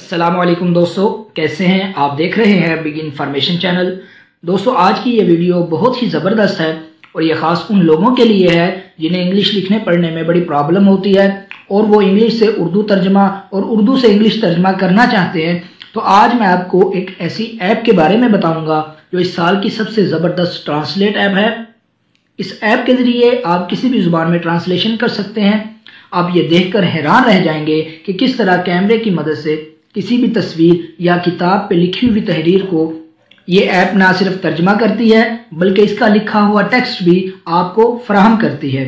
अस्सलाम वालेकुम दोस्तों, कैसे हैं आप? देख रहे हैं बिग इन्फॉर्मेशन चैनल। दोस्तों, आज की ये वीडियो बहुत ही ज़बरदस्त है और ये ख़ास उन लोगों के लिए है जिन्हें इंग्लिश लिखने पढ़ने में बड़ी प्रॉब्लम होती है और वो इंग्लिश से उर्दू तर्जमा और उर्दू से इंग्लिश तर्जमा करना चाहते हैं। तो आज मैं आपको एक ऐसी ऐप के बारे में बताऊंगा जो इस साल की सबसे ज़बरदस्त ट्रांसलेट ऐप है। इस ऐप के ज़रिए आप किसी भी ज़ुबान में ट्रांसलेशन कर सकते हैं। आप ये देखकर हैरान रह जाएंगे कि किस तरह कैमरे की मदद से किसी भी तस्वीर या किताब पे लिखी हुई तहरीर को ये ऐप ना सिर्फ तर्जमा करती है बल्कि इसका लिखा हुआ टेक्स्ट भी आपको फराहम करती है।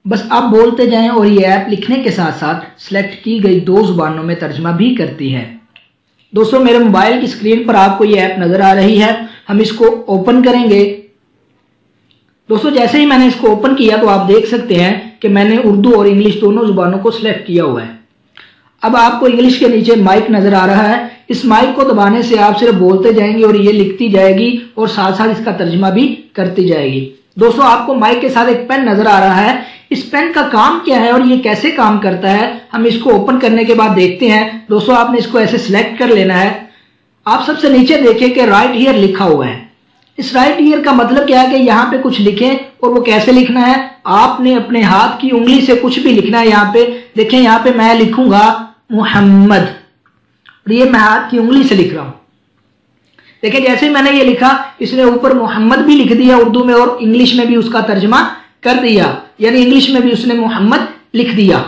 बस आप बोलते जाएं और ये ऐप लिखने के साथ साथ सिलेक्ट की गई 2 ज़ुबानों में तर्जमा भी करती है। दोस्तों, मेरे मोबाइल की स्क्रीन पर आपको ये ऐप नज़र आ रही है। हम इसको ओपन करेंगे। दोस्तों, जैसे ही मैंने इसको ओपन किया तो आप देख सकते हैं कि मैंने उर्दू और इंग्लिश दोनों ज़ुबानों को सिलेक्ट किया हुआ है। अब आपको इंग्लिश के नीचे माइक नज़र आ रहा है। इस माइक को दबाने से आप सिर्फ बोलते जाएंगे और ये लिखती जाएगी और साथ साथ इसका तर्जमा भी करती जाएगी। दोस्तों, आपको माइक के साथ एक पेन नज़र आ रहा है। इस पेन का काम क्या है और ये कैसे काम करता है, हम इसको ओपन करने के बाद देखते हैं। दोस्तों, आपने इसको ऐसे सिलेक्ट कर लेना है। आप सबसे नीचे देखें कि राइट हियर लिखा हुआ है। इस राइट हियर का मतलब क्या है कि यहाँ पे कुछ लिखें और वो कैसे लिखना है, आपने अपने हाथ की उंगली से कुछ भी लिखना है। यहाँ पे देखें, यहाँ पे मैं लिखूंगा मोहम्मद और ये मैं हाथ की उंगली से लिख रहा हूं। देखिए, जैसे मैंने ये लिखा इसने ऊपर मोहम्मद भी लिख दिया उर्दू में और इंग्लिश में भी उसका तर्जमा कर दिया, यानी इंग्लिश में भी उसने मोहम्मद लिख दिया।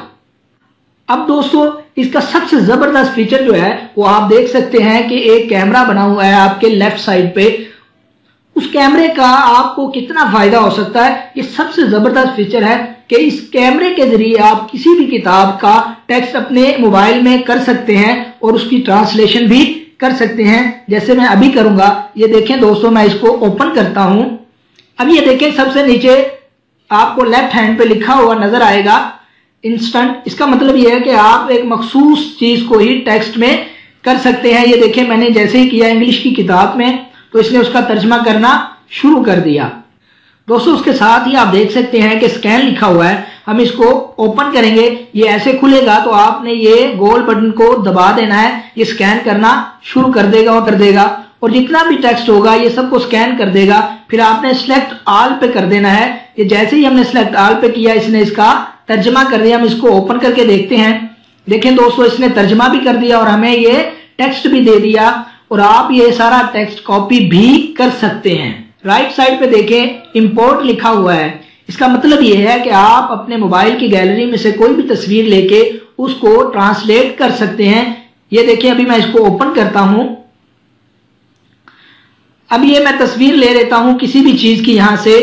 अब दोस्तों, इसका सबसे जबरदस्त फीचर जो है वो आप देख सकते हैं कि एक कैमरा बना हुआ है आपके लेफ्ट साइड पे। उस कैमरे का आपको कितना फायदा हो सकता है, ये सबसे जबरदस्त फीचर है कि इस कैमरे के जरिए आप किसी भी किताब का टेक्स्ट अपने मोबाइल में कर सकते हैं और उसकी ट्रांसलेशन भी कर सकते हैं, जैसे मैं अभी करूंगा। ये देखें दोस्तों, मैं इसको ओपन करता हूं। अब ये देखें, सबसे नीचे आपको लेफ्ट हैंड पे लिखा हुआ नजर आएगा इंस्टेंट। इसका मतलब ये है कि आप एक मखसूस चीज को ही टेक्स्ट में कर सकते हैं। ये देखें, मैंने जैसे ही किया इंग्लिश की किताब में तो इसने उसका तर्जमा करना शुरू कर दिया। दोस्तों, उसके साथ ही आप देख सकते हैं कि स्कैन लिखा हुआ है। हम इसको ओपन करेंगे, ये ऐसे खुलेगा तो आपने ये गोल बटन को दबा देना है। ये स्कैन करना शुरू कर देगा और जितना भी टेक्स्ट होगा ये सबको स्कैन कर देगा। फिर आपने सिलेक्ट ऑल पे कर देना है। ये जैसे ही हमने सिलेक्ट ऑल पे किया इसने इसका तर्जमा कर दिया। हम इसको ओपन करके देखते हैं। देखें दोस्तों, इसने तर्जमा भी कर दिया और हमें ये टेक्स्ट भी दे दिया और आप ये सारा टेक्स्ट कॉपी भी कर सकते हैं। राइट साइड पे देखें, इंपोर्ट लिखा हुआ है। इसका मतलब यह है कि आप अपने मोबाइल की गैलरी में से कोई भी तस्वीर लेके उसको ट्रांसलेट कर सकते हैं। ये देखिए, अभी मैं इसको ओपन करता हूं। अब ये मैं तस्वीर ले लेता हूं किसी भी चीज की यहां से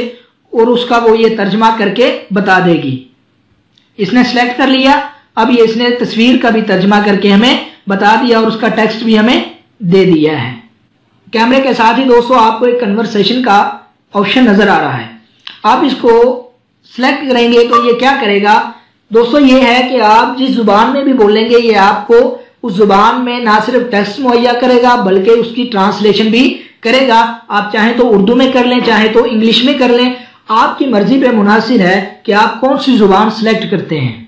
और उसका वो ये तर्जमा करके बता देगी। इसने सेलेक्ट कर लिया। अब ये इसने तस्वीर का भी तर्जमा करके हमें बता दिया और उसका टेक्स्ट भी हमें दे दिया है। कैमरे के साथ ही दोस्तों आपको एक कन्वर्सेशन का ऑप्शन नजर आ रहा है। आप इसको सिलेक्ट करेंगे तो ये क्या करेगा दोस्तों, ये है कि आप जिस जुबान में भी बोलेंगे ये आपको उस जुबान में ना सिर्फ टेक्स्ट मुहैया करेगा बल्कि उसकी ट्रांसलेशन भी करेगा। आप चाहें तो उर्दू में कर लें, चाहे तो इंग्लिश में कर लें, आपकी मर्जी पे मुनासिर है कि आप कौन सी जुबान सिलेक्ट करते हैं।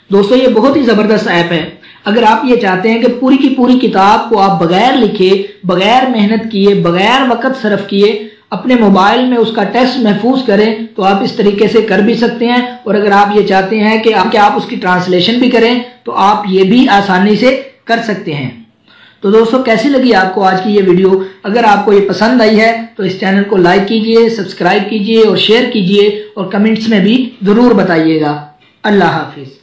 दोस्तों, ये बहुत ही जबरदस्त ऐप है। अगर आप ये चाहते हैं कि पूरी की पूरी किताब को आप बगैर लिखे, बगैर मेहनत किए, बगैर वक्त सर्फ किए अपने मोबाइल में उसका टेक्स्ट महफूज करें तो आप इस तरीके से कर भी सकते हैं। और अगर आप ये चाहते हैं कि आप उसकी ट्रांसलेशन भी करें तो आप ये भी आसानी से कर सकते हैं। तो दोस्तों, कैसी लगी आपको आज की ये वीडियो? अगर आपको ये पसंद आई है तो इस चैनल को लाइक कीजिए, सब्सक्राइब कीजिए और शेयर कीजिए और कमेंट्स में भी जरूर बताइएगा। अल्लाह हाफिज।